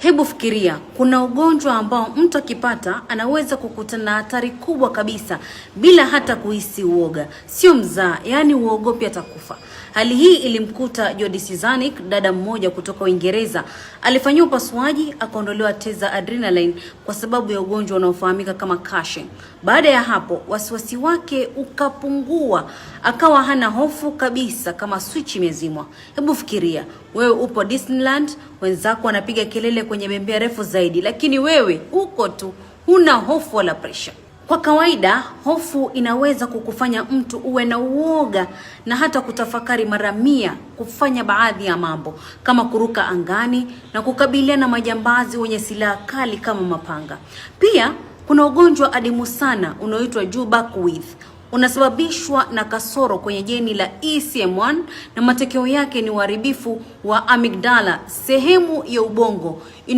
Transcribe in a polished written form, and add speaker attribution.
Speaker 1: Hebu fikiria, kuna ugonjwa ambao mtu akipata anaweza kukutana na hatari kubwa kabisa bila hata kuhisi uoga. Sio mzaa, yani uogopi atakufa. Hali hii ilimkuta Jody Cizanik, dada mmoja kutoka Uingereza. Alifanyiwa upasuaji akaondolewa teza adrenaline kwa sababu ya ugonjwa unaofahamika kama Cushing. Baada ya hapo, wasiwasi wake ukapungua, akawa hana hofu kabisa kama switch imezimwa. Hebu fikiria, wewe upo Disneyland, wenzako wanapiga kelele kwenye bembea refu zaidi, lakini wewe uko tu, huna hofu wala pressure. Kwa kawaida, hofu inaweza kukufanya mtu uwe na uoga na hata kutafakari mara 100 kufanya baadhi ya mambo kama kuruka angani na kukabiliana na majambazi wenye silaha kali kama mapanga. Pia kuna ugonjwa adimu sana unaoitwa Jubercuith. Unasababishwa na kasoro kwenye jeni la ECM1 na matokeo yake ni uharibifu wa amygdala, sehemu ya ubongo